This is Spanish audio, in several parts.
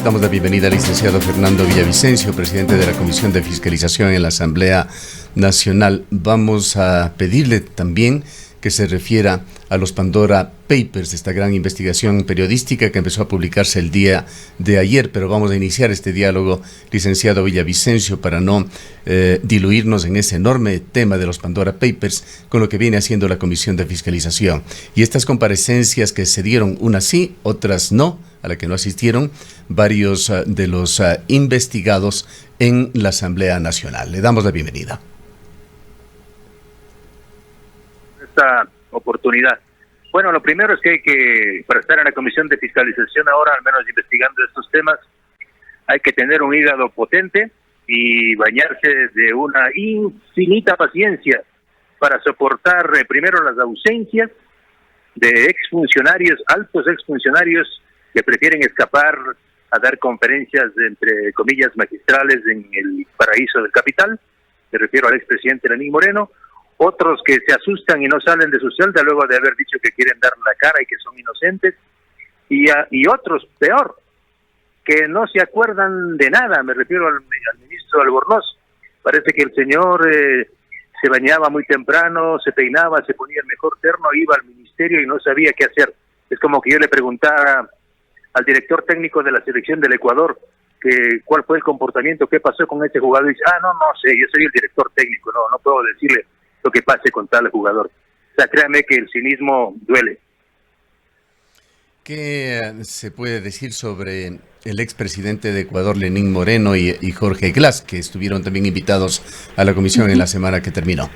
Damos la bienvenida al licenciado Fernando Villavicencio, presidente de la Comisión de Fiscalización en la Asamblea Nacional. Vamos a pedirle también que se refiera a los Pandora Papers, esta gran investigación periodística que empezó a publicarse el día de ayer, pero vamos a iniciar este diálogo, licenciado Villavicencio, para no diluirnos en ese enorme tema de los Pandora Papers con lo que viene haciendo la Comisión de Fiscalización. Y estas comparecencias que se dieron, unas sí, otras no, a la que no asistieron varios de los investigados en la Asamblea Nacional. Le damos la bienvenida. Esta oportunidad. Bueno, lo primero es que hay que, para estar en la Comisión de Fiscalización ahora, al menos investigando estos temas, hay que tener un hígado potente y bañarse de una infinita paciencia para soportar primero las ausencias de exfuncionarios, altos exfuncionarios que prefieren escapar a dar conferencias entre comillas magistrales en el paraíso del capital. Me refiero al expresidente Lenín Moreno. Otros que se asustan y no salen de su celda luego de haber dicho que quieren dar la cara y que son inocentes, y otros, peor, que no se acuerdan de nada. Me refiero al ministro Albornoz. Parece que el señor se bañaba muy temprano, se peinaba, se ponía el mejor terno, iba al ministerio y no sabía qué hacer. Es como que yo le preguntara al director técnico de la selección del Ecuador que cuál fue el comportamiento, qué pasó con ese jugador, y dice, no sé, yo soy el director técnico, no puedo decirle lo que pase con tal jugador. O sea, créame que el cinismo duele. ¿Qué se puede decir sobre el expresidente de Ecuador, Lenín Moreno, y Jorge Glass, que estuvieron también invitados a la comisión en la semana que terminó?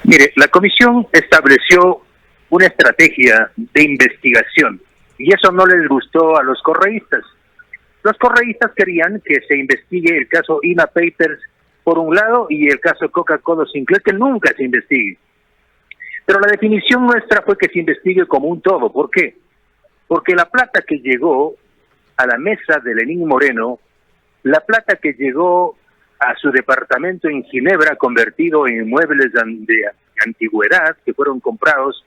Mire, la comisión estableció una estrategia de investigación y eso no les gustó a los correístas. Los correístas querían que se investigue el caso INA Papers por un lado y el caso Coca-Cola Sinclair, que nunca se investigue. Pero la definición nuestra fue que se investigue como un todo. ¿Por qué? Porque la plata que llegó a la mesa de Lenín Moreno, la plata que llegó a su departamento en Ginebra, convertido en inmuebles de antigüedad que fueron comprados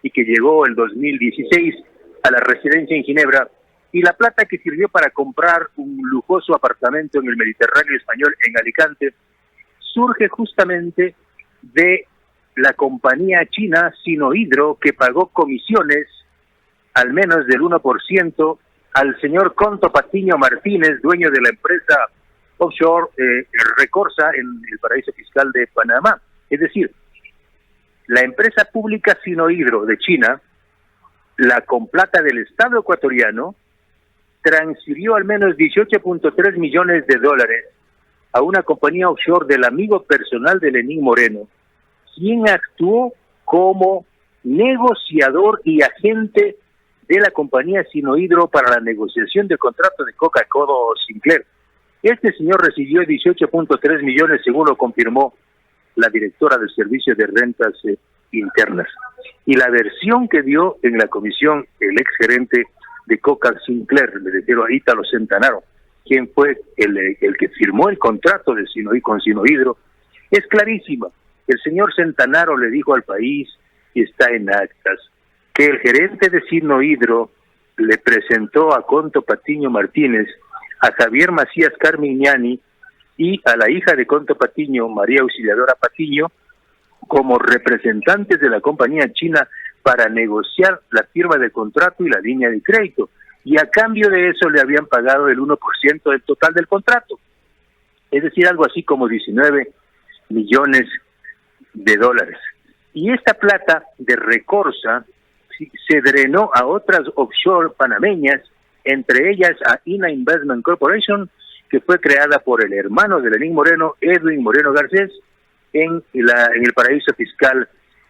y que llegó el 2016 a la residencia en Ginebra, y la plata que sirvió para comprar un lujoso apartamento en el Mediterráneo español en Alicante, surge justamente de la compañía china Sinohydro, que pagó comisiones al menos del 1% al señor Conto Patiño Martínez, dueño de la empresa offshore Recorsa en el paraíso fiscal de Panamá. Es decir, la empresa pública Sinohydro de China, con plata del Estado ecuatoriano, transfirió al menos 18.3 millones de dólares a una compañía offshore del amigo personal de Lenín Moreno, quien actuó como negociador y agente de la compañía Sinohydro para la negociación del contrato de Coca-Cola Sinclair. Este señor recibió 18.3 millones, según lo confirmó la directora del Servicio de Rentas Internas. Y la versión que dio en la comisión el exgerente de Coca Sinclair, le refiero a Ítalo Centanaro, quien fue el que firmó el contrato de con Sinohydro, es clarísima. El señor Centanaro le dijo al país, y está en actas, que el gerente de Sinohydro le presentó a Conto Patiño Martínez, a Javier Macías Carmignani y a la hija de Conto Patiño, María Auxiliadora Patiño, como representantes de la compañía china para negociar la firma del contrato y la línea de crédito, y a cambio de eso le habían pagado el 1% del total del contrato, es decir, algo así como 19 millones de dólares. Y esta plata de Recorsa se drenó a otras offshore panameñas, entre ellas a INA Investment Corporation, que fue creada por el hermano de Lenín Moreno, Edwin Moreno Garcés, en el paraíso fiscal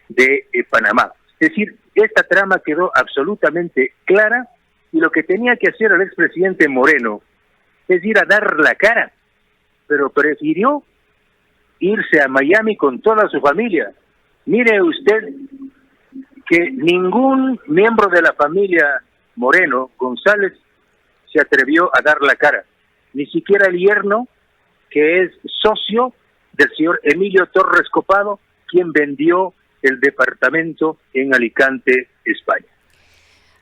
de Panamá. Es decir, esta trama quedó absolutamente clara, y lo que tenía que hacer el expresidente Moreno es ir a dar la cara, pero prefirió irse a Miami con toda su familia. Mire usted que ningún miembro de la familia Moreno González se atrevió a dar la cara, ni siquiera el yerno, que es socio del señor Emilio Torres Copado, quien vendió el departamento en Alicante, España.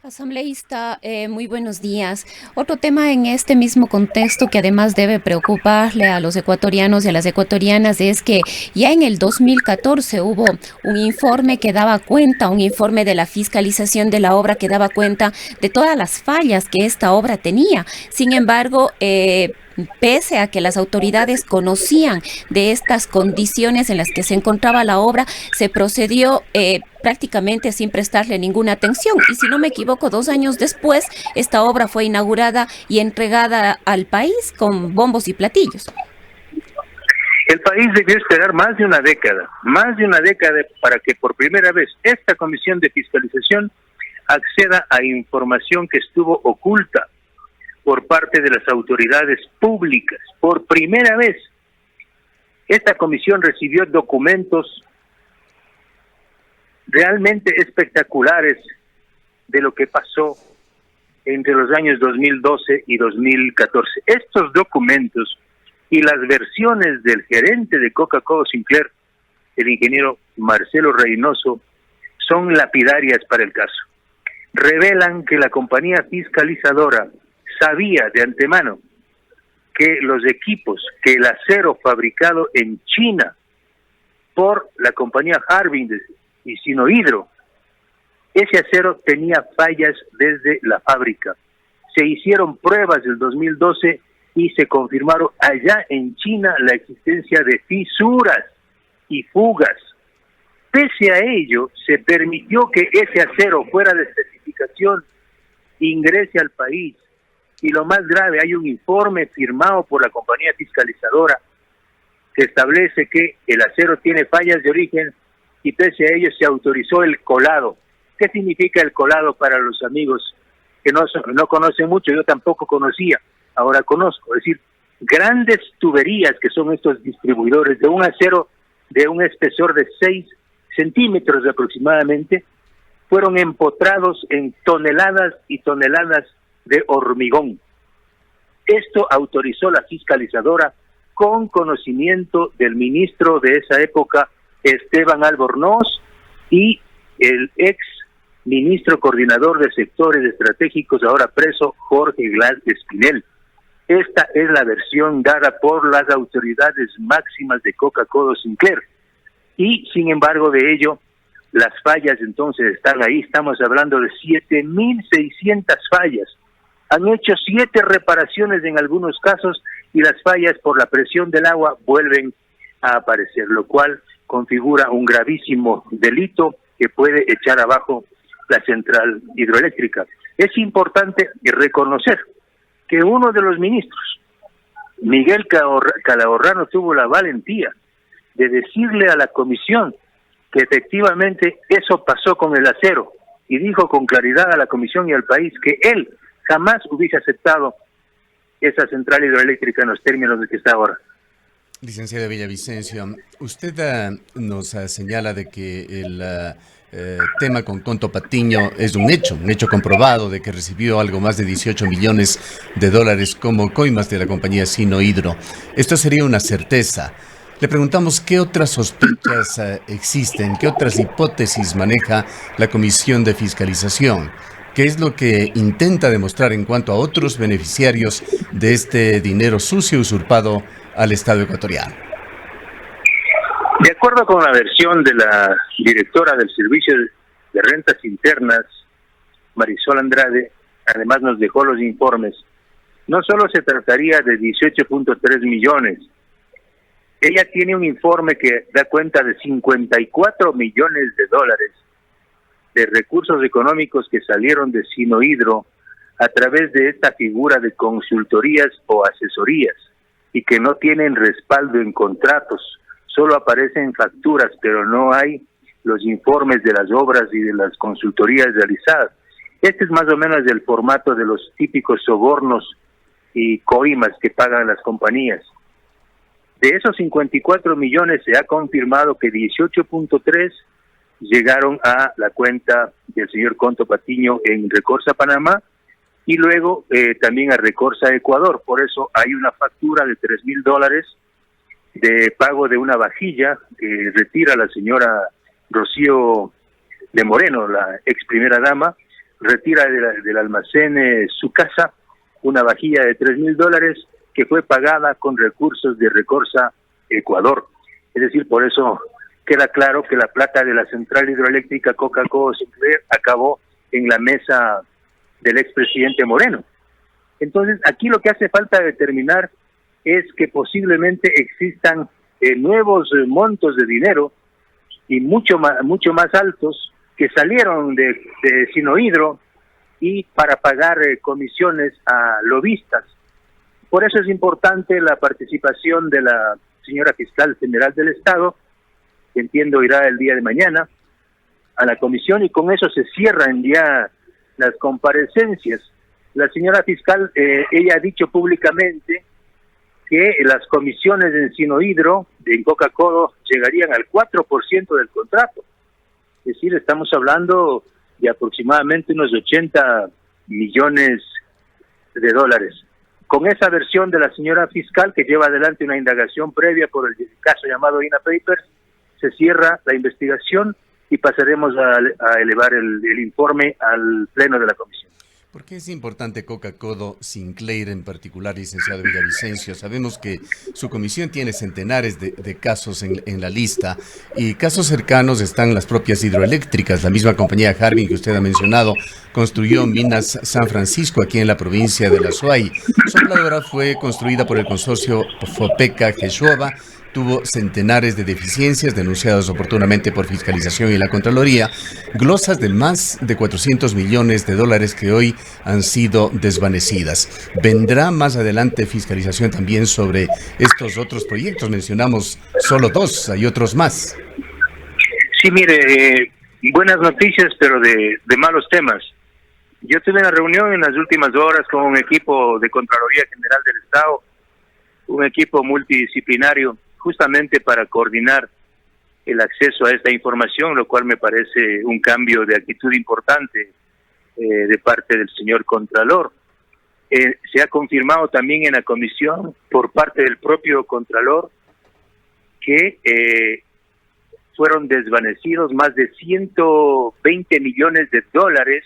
Asambleísta, muy buenos días. Otro tema en este mismo contexto que además debe preocuparle a los ecuatorianos y a las ecuatorianas es que ya en el 2014 hubo un informe que daba cuenta, un informe de la fiscalización de la obra que daba cuenta de todas las fallas que esta obra tenía. Sin embargo, pese a que las autoridades conocían de estas condiciones en las que se encontraba la obra, se procedió prácticamente sin prestarle ninguna atención. Y si no me equivoco, 2 años después, esta obra fue inaugurada y entregada al país con bombos y platillos. El país debió esperar más de una década para que por primera vez esta comisión de fiscalización acceda a información que estuvo oculta por parte de las autoridades públicas. Por primera vez, esta comisión recibió documentos realmente espectaculares de lo que pasó entre los años 2012 y 2014. Estos documentos y las versiones del gerente de Coca-Cola Sinclair, el ingeniero Marcelo Reynoso, son lapidarias para el caso. Revelan que la compañía fiscalizadora sabía de antemano que los equipos, que el acero fabricado en China por la compañía Harbin y Sinohydro, ese acero tenía fallas desde la fábrica. Se hicieron pruebas del 2012 y se confirmaron allá en China la existencia de fisuras y fugas. Pese a ello, se permitió que ese acero fuera de especificación ingrese al país. Y lo más grave, hay un informe firmado por la compañía fiscalizadora que establece que el acero tiene fallas de origen y pese a ello se autorizó el colado. ¿Qué significa el colado para los amigos que no conocen mucho? Yo tampoco conocía, ahora conozco. Es decir, grandes tuberías que son estos distribuidores de un acero de un espesor de 6 centímetros aproximadamente, fueron empotrados en toneladas y toneladas de hormigón. Esto autorizó la fiscalizadora con conocimiento del ministro de esa época, Esteban Albornoz, y el ex ministro coordinador de sectores estratégicos, ahora preso, Jorge Glass Espinel. Esta es la versión dada por las autoridades máximas de Coca-Cola Sinclair. Y sin embargo de ello, las fallas entonces están ahí. Estamos hablando de 7.600 fallas. Han hecho 7 reparaciones en algunos casos y las fallas por la presión del agua vuelven a aparecer, lo cual configura un gravísimo delito que puede echar abajo la central hidroeléctrica. Es importante reconocer que uno de los ministros, Miguel Calahorrano, tuvo la valentía de decirle a la comisión que efectivamente eso pasó con el acero y dijo con claridad a la comisión y al país que él jamás hubiese aceptado esa central hidroeléctrica en los términos de que está ahora. Licenciado Villavicencio, usted nos señala de que el tema con Conto Patiño es un hecho comprobado de que recibió algo más de 18 millones de dólares como coimas de la compañía Sinohydro. Esto sería una certeza. Le preguntamos qué otras sospechas existen, qué otras hipótesis maneja la Comisión de Fiscalización. ¿Qué es lo que intenta demostrar en cuanto a otros beneficiarios de este dinero sucio usurpado al Estado ecuatoriano? De acuerdo con la versión de la directora del Servicio de Rentas Internas, Marisol Andrade, además nos dejó los informes, no solo se trataría de 18.3 millones, ella tiene un informe que da cuenta de 54 millones de dólares de recursos económicos que salieron de Sinohydro a través de esta figura de consultorías o asesorías y que no tienen respaldo en contratos, solo aparecen facturas, pero no hay los informes de las obras y de las consultorías realizadas. Este es más o menos el formato de los típicos sobornos y coimas que pagan las compañías. De esos 54 millones se ha confirmado que 18.3 llegaron a la cuenta del señor Conto Patiño en Recorsa Panamá y luego también a Recorsa Ecuador. Por eso hay una factura de $3,000 de pago de una vajilla que retira la señora Rocío de Moreno, la ex primera dama, retira del almacén su casa, una vajilla de $3,000 que fue pagada con recursos de Recorsa Ecuador. Es decir, por eso queda claro que la plata de la central hidroeléctrica Coca-Cola Sinclair acabó en la mesa del expresidente Moreno. Entonces, aquí lo que hace falta determinar es que posiblemente existan nuevos montos de dinero y mucho más altos que salieron de Sinohidro y para pagar comisiones a lobistas. Por eso es importante la participación de la señora Fiscal General del Estado, que entiendo irá el día de mañana a la comisión, y con eso se cierran ya las comparecencias. La señora fiscal, ella ha dicho públicamente que las comisiones en Sinohidro, en Coca-Cola, llegarían al 4% del contrato. Es decir, estamos hablando de aproximadamente unos 80 millones de dólares. Con esa versión de la señora fiscal, que lleva adelante una indagación previa por el caso llamado INA Papers, se cierra la investigación y pasaremos a elevar el informe al pleno de la comisión. ¿Por qué es importante Coca-Cola Sinclair en particular, licenciado Villavicencio? Sabemos que su comisión tiene centenares de casos en la lista, y casos cercanos están las propias hidroeléctricas. La misma compañía Harbin que usted ha mencionado construyó Minas San Francisco aquí en la provincia de La Suay. Sopladora fue construida por el consorcio Fopeca-Geshuaba. Tuvo centenares de deficiencias denunciadas oportunamente por Fiscalización y la Contraloría, glosas de más de 400 millones de dólares que hoy han sido desvanecidas. ¿Vendrá más adelante fiscalización también sobre estos otros proyectos? Mencionamos solo 2, hay otros más. Sí, mire, buenas noticias, pero de malos temas. Yo tuve una reunión en las últimas horas con un equipo de Contraloría General del Estado, un equipo multidisciplinario, justamente para coordinar el acceso a esta información, lo cual me parece un cambio de actitud importante de parte del señor Contralor. Se ha confirmado también en la comisión por parte del propio Contralor que fueron desvanecidos más de 120 millones de dólares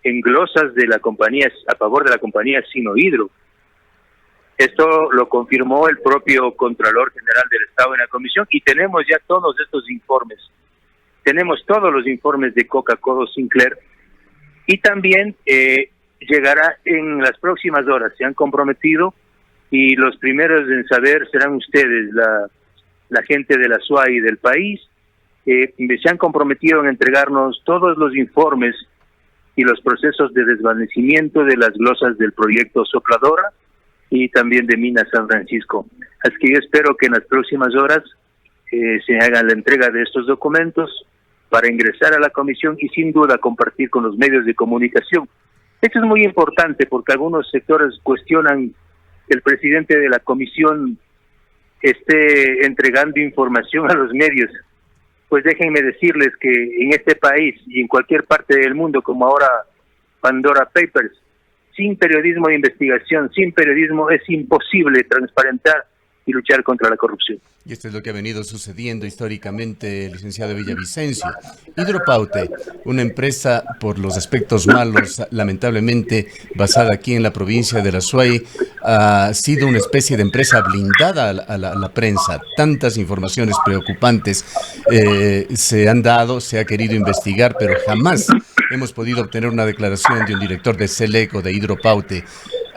en glosas de la compañía, a favor de la compañía Sinohidro. Esto lo confirmó el propio Contralor General del Estado en la comisión, y tenemos ya todos estos informes. Tenemos todos los informes de Coca-Cola Sinclair, y también llegará en las próximas horas. Se han comprometido, y los primeros en saber serán ustedes, la gente de la SUAY y del país. Se han comprometido en entregarnos todos los informes y los procesos de desvanecimiento de las glosas del proyecto Sopladora y también de Minas San Francisco. Así que yo espero que en las próximas horas se haga la entrega de estos documentos para ingresar a la comisión y sin duda compartir con los medios de comunicación. Esto es muy importante porque algunos sectores cuestionan que el presidente de la comisión esté entregando información a los medios. Pues déjenme decirles que en este país y en cualquier parte del mundo, como ahora Pandora Papers, sin periodismo de investigación, sin periodismo es imposible transparentar y luchar contra la corrupción. Y esto es lo que ha venido sucediendo históricamente, licenciado Villavicencio. Hidropaute, una empresa por los aspectos malos, lamentablemente basada aquí en la provincia de La Suay, ha sido una especie de empresa blindada a la prensa. Tantas informaciones preocupantes se han dado, se ha querido investigar, pero jamás hemos podido obtener una declaración de un director de Seleco, de Hidropaute.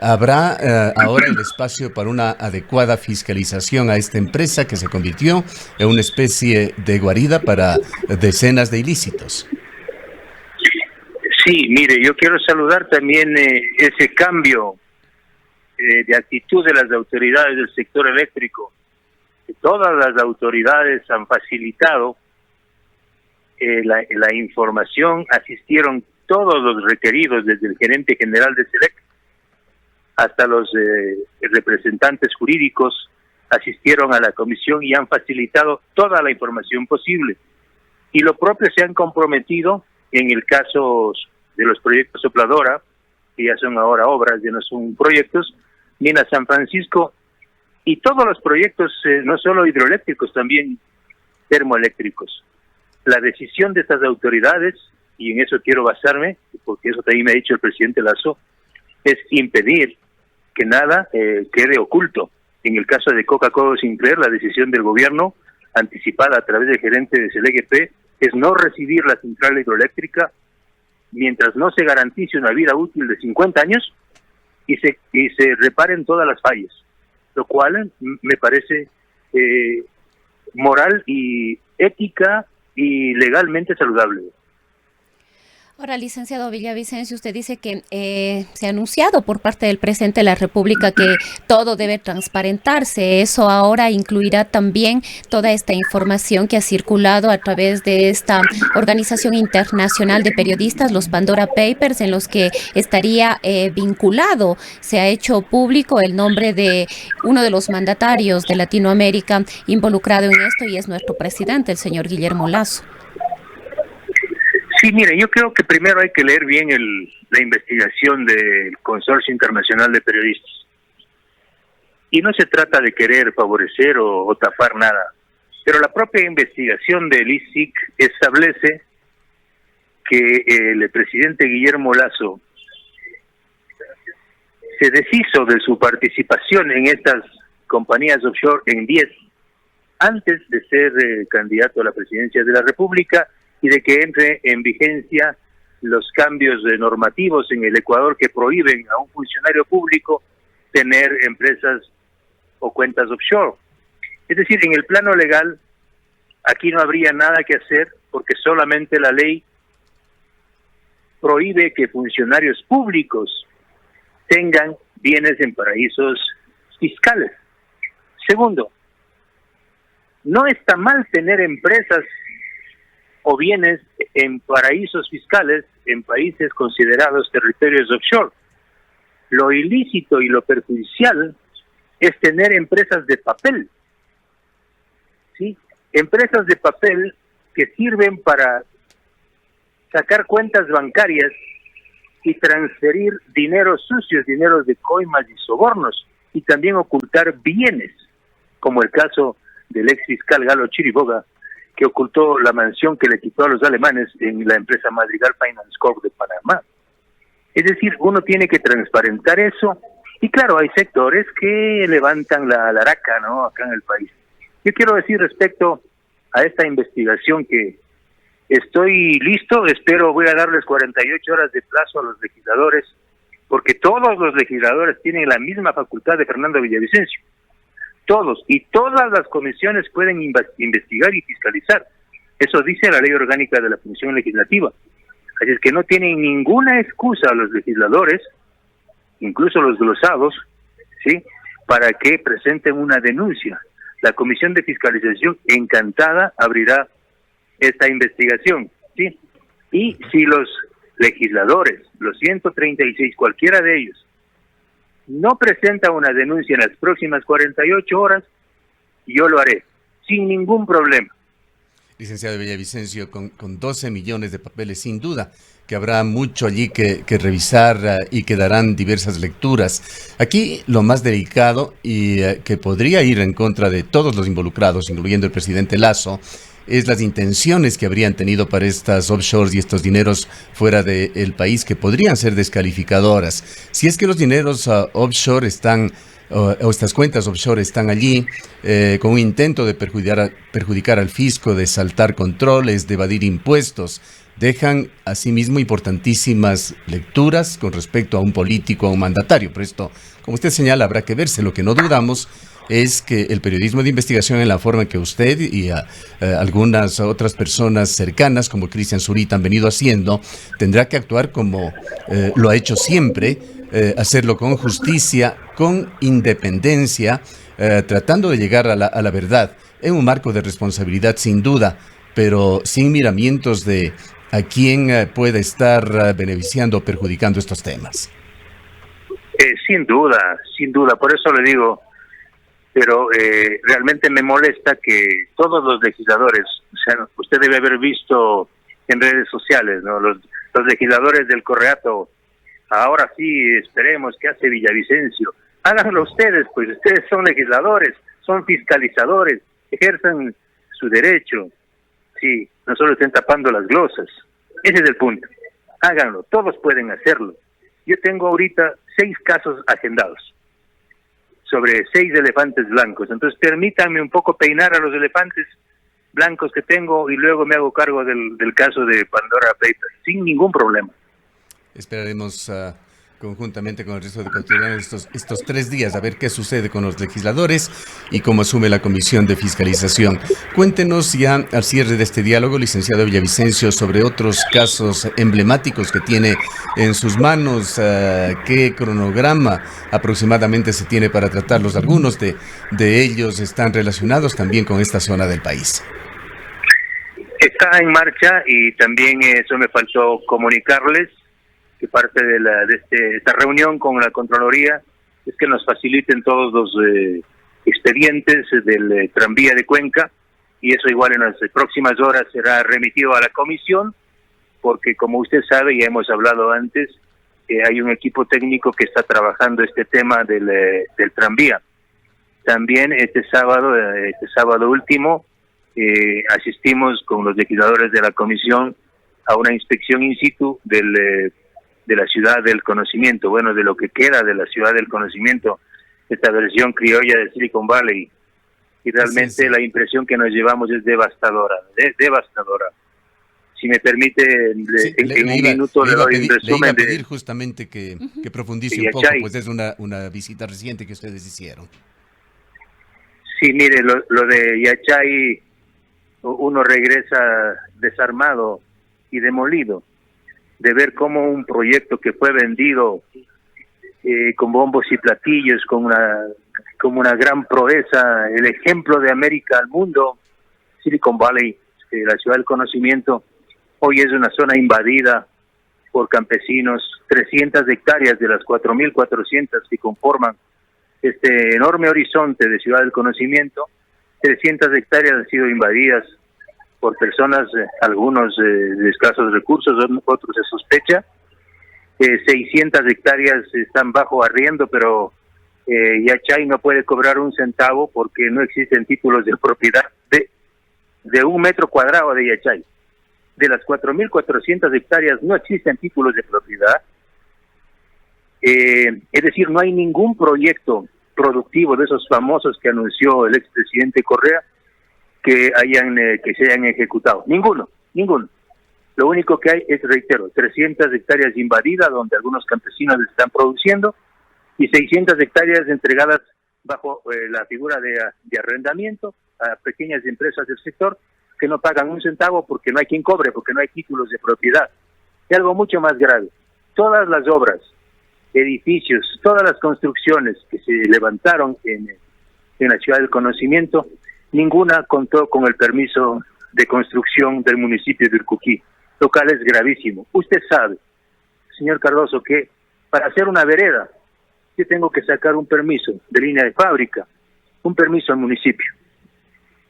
¿Habrá ahora el espacio para una adecuada fiscalización a esta empresa que se convirtió en una especie de guarida para decenas de ilícitos? Sí, mire, yo quiero saludar también ese cambio de actitud de las autoridades del sector eléctrico. Todas las autoridades han facilitado la información, asistieron todos los requeridos, desde el gerente general de Selec hasta los representantes jurídicos, asistieron a la comisión y han facilitado toda la información posible. Y lo propio se han comprometido en el caso de los proyectos Sopladora, que ya son ahora obras, ya no son proyectos, Minas San Francisco, y todos los proyectos, no solo hidroeléctricos, también termoeléctricos. La decisión de estas autoridades y en eso quiero basarme, porque eso también me ha dicho el presidente Lasso, es impedir que nada quede oculto. En el caso de Coca-Cola Sinclair, la decisión del gobierno, anticipada a través del gerente de CLGP, es no recibir la central hidroeléctrica mientras no se garantice una vida útil de 50 años y se reparen todas las fallas, lo cual me parece moral y ética y legalmente saludable. Ahora, licenciado Villavicencio, usted dice que se ha anunciado por parte del presidente de la República que todo debe transparentarse. Eso ahora incluirá también toda esta información que ha circulado a través de esta organización internacional de periodistas, los Pandora Papers, en los que estaría vinculado. Se ha hecho público el nombre de uno de los mandatarios de Latinoamérica involucrado en esto, y es nuestro presidente, el señor Guillermo Lasso. Sí, mire, yo creo que primero hay que leer bien la investigación del Consorcio Internacional de Periodistas. Y no se trata de querer favorecer o tapar nada, pero la propia investigación del ICIC establece que el presidente Guillermo Lasso se deshizo de su participación en estas compañías offshore en 10, antes de ser candidato a la presidencia de la República, y de que entre en vigencia los cambios normativos en el Ecuador que prohíben a un funcionario público tener empresas o cuentas offshore. Es decir, en el plano legal, aquí no habría nada que hacer, porque solamente la ley prohíbe que funcionarios públicos tengan bienes en paraísos fiscales. Segundo, no está mal tener empresas o bienes en paraísos fiscales en países considerados territorios offshore. Lo ilícito y lo perjudicial es tener empresas de papel, ¿sí? Empresas de papel que sirven para sacar cuentas bancarias y transferir dineros sucios, dineros de coimas y sobornos, y también ocultar bienes, como el caso del ex fiscal Galo Chiriboga, que ocultó la mansión que le quitó a los alemanes en la empresa Madrigal Finance Corp de Panamá. Es decir, uno tiene que transparentar eso, y claro, hay sectores que levantan la araca, ¿no?, acá en el país. Yo quiero decir respecto a esta investigación que estoy listo, voy a darles 48 horas de plazo a los legisladores, porque todos los legisladores tienen la misma facultad de Fernando Villavicencio. Todos y todas las comisiones pueden investigar y fiscalizar. Eso dice la ley orgánica de la Función Legislativa. Así es que no tienen ninguna excusa a los legisladores, incluso los glosados, ¿sí?, para que presenten una denuncia. La Comisión de Fiscalización encantada abrirá esta investigación, ¿sí? Y si los legisladores, los 136, cualquiera de ellos, no presenta una denuncia en las próximas 48 horas, yo lo haré, sin ningún problema. Licenciado Villavicencio, con 12 millones de papeles, sin duda que habrá mucho allí que revisar y que darán diversas lecturas. Aquí lo más delicado y que podría ir en contra de todos los involucrados, incluyendo el presidente Lasso, es las intenciones que habrían tenido para estas offshores y estos dineros fuera del país, que podrían ser descalificadoras. Si es que los dineros offshore están, o estas cuentas offshore están allí, con un intento de perjudicar al fisco, de saltar controles, de evadir impuestos, dejan asimismo importantísimas lecturas con respecto a un político, a un mandatario. Pero esto, como usted señala, habrá que verse. Lo que no dudamos es que el periodismo de investigación, en la forma en que usted y algunas otras personas cercanas como Cristian Zurita han venido haciendo, tendrá que actuar como lo ha hecho siempre, hacerlo con justicia, con independencia, tratando de llegar a la verdad, en un marco de responsabilidad sin duda, pero sin miramientos de a quién puede estar beneficiando o perjudicando estos temas. Sin duda, por eso le digo, pero realmente me molesta que todos los legisladores, o sea, usted debe haber visto en redes sociales, ¿no?, los legisladores del Correato, ahora sí, esperemos qué hace Villavicencio. Háganlo ustedes, pues ustedes son legisladores, son fiscalizadores, ejerzan su derecho. Sí, no solo estén tapando las glosas. Ese es el punto. Háganlo, todos pueden hacerlo. Yo tengo ahorita 6 casos agendados sobre 6 elefantes blancos. Entonces permítanme un poco peinar a los elefantes blancos que tengo y luego me hago cargo del caso de Pandora Papers, sin ningún problema. Esperaremos conjuntamente con el resto de ecuatorianos estos 3 días a ver qué sucede con los legisladores y cómo asume la Comisión de Fiscalización. Cuéntenos ya al cierre de este diálogo, licenciado Villavicencio, sobre otros casos emblemáticos que tiene en sus manos. ¿Qué cronograma aproximadamente se tiene para tratarlos? Algunos de ellos están relacionados también con esta zona del país. Está en marcha y también eso me faltó comunicarles, que parte de esta reunión con la Contraloría es que nos faciliten todos los expedientes del tranvía de Cuenca, y eso igual en las próximas horas será remitido a la comisión, porque como usted sabe, ya hemos hablado antes, hay un equipo técnico que está trabajando este tema del tranvía. También este sábado último, asistimos con los legisladores de la comisión a una inspección in situ de la ciudad del conocimiento, bueno, de lo que queda de la ciudad del conocimiento, esta versión criolla de Silicon Valley, y realmente sí. La impresión que nos llevamos es devastadora. Si me permite, en un minuto le doy un resumen. Le iba a pedir justamente que profundice un poco, pues es una visita reciente que ustedes hicieron. Sí, mire, lo de Yachay, uno regresa desarmado y demolido de ver cómo un proyecto que fue vendido con bombos y platillos, como una gran proeza, el ejemplo de América al mundo, Silicon Valley, la ciudad del conocimiento, hoy es una zona invadida por campesinos. 300 hectáreas de las 4.400 que conforman este enorme horizonte de ciudad del conocimiento, 300 hectáreas han sido invadidas por personas, algunos de escasos recursos, otros se sospecha. 600 hectáreas están bajo arriendo, pero Yachay no puede cobrar un centavo porque no existen títulos de propiedad de 1 metro cuadrado de Yachay. De las 4.400 hectáreas no existen títulos de propiedad. Es decir, no hay ningún proyecto productivo de esos famosos que anunció el expresidente Correa que se hayan ejecutado. Ninguno. Lo único que hay es, reitero, 300 hectáreas invadidas donde algunos campesinos están produciendo y 600 hectáreas entregadas bajo la figura de arrendamiento a pequeñas empresas del sector que no pagan un centavo porque no hay quien cobre, porque no hay títulos de propiedad. Y algo mucho más grave, todas las obras, edificios, todas las construcciones que se levantaron en la ciudad del conocimiento, ninguna contó con el permiso de construcción del municipio de Urcuquí, lo cual es gravísimo. Usted sabe, señor Cardoso, que para hacer una vereda yo tengo que sacar un permiso de línea de fábrica, un permiso al municipio.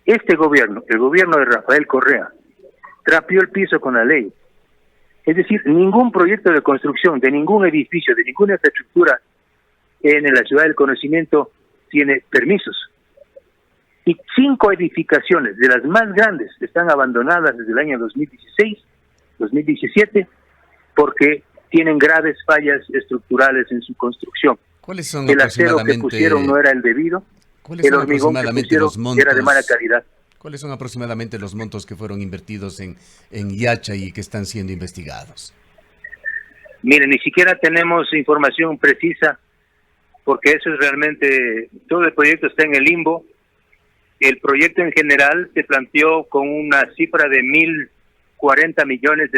Este gobierno, el gobierno de Rafael Correa, trapeó el piso con la ley. Es decir, ningún proyecto de construcción de ningún edificio, de ninguna infraestructura en la ciudad del conocimiento tiene permisos. Y 5 edificaciones de las más grandes están abandonadas desde el año 2016, 2017, porque tienen graves fallas estructurales en su construcción. ¿Cuáles son el acero que pusieron no era el debido, el hormigón que pusieron era de mala calidad. ¿Cuáles son aproximadamente los montos que fueron invertidos en Yachay y que están siendo investigados? Mire, ni siquiera tenemos información precisa, porque eso es realmente, todo el proyecto está en el limbo. El proyecto en general se planteó con una cifra de $1,040 millones.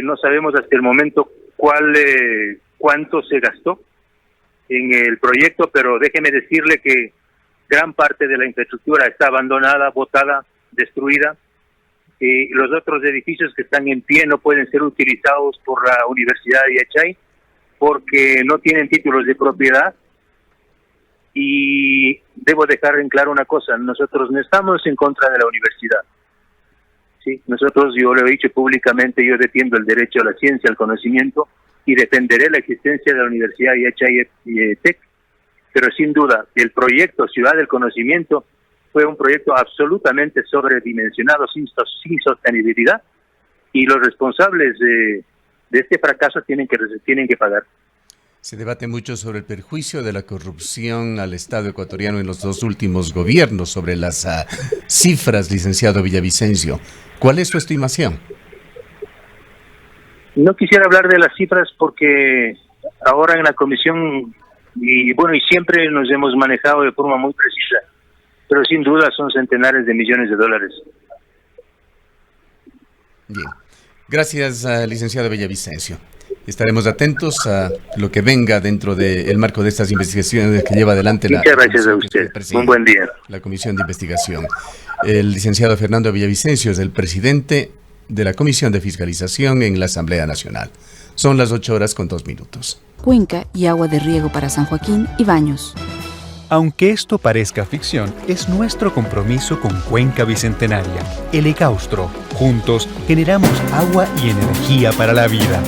No sabemos hasta el momento cuánto se gastó en el proyecto, pero déjeme decirle que gran parte de la infraestructura está abandonada, botada, destruida. Los otros edificios que están en pie no pueden ser utilizados por la Universidad de Yachay porque no tienen títulos de propiedad. Y debo dejar en claro una cosa, nosotros no estamos en contra de la universidad. Sí, nosotros, yo lo he dicho públicamente, yo defiendo el derecho a la ciencia, al conocimiento, y defenderé la existencia de la Universidad de Yachay y TEC. Pero sin duda, el proyecto Ciudad del Conocimiento fue un proyecto absolutamente sobredimensionado, sin sostenibilidad, y los responsables de este fracaso tienen que pagar. Se debate mucho sobre el perjuicio de la corrupción al Estado ecuatoriano en los 2 últimos gobiernos, sobre las cifras, licenciado Villavicencio. ¿Cuál es su estimación? No quisiera hablar de las cifras porque ahora en la comisión, y siempre nos hemos manejado de forma muy precisa, pero sin duda son centenares de millones de dólares. Bien. Gracias, licenciado Villavicencio. Estaremos atentos a lo que venga dentro del marco de estas investigaciones que lleva adelante Muchas gracias a usted. Un buen día. La Comisión de Investigación. El licenciado Fernando Villavicencio es el presidente de la Comisión de Fiscalización en la Asamblea Nacional. Son las 8:02. Cuenca y agua de riego para San Joaquín y Baños. Aunque esto parezca ficción, es nuestro compromiso con Cuenca Bicentenaria, el Ecaustro. Juntos generamos agua y energía para la vida.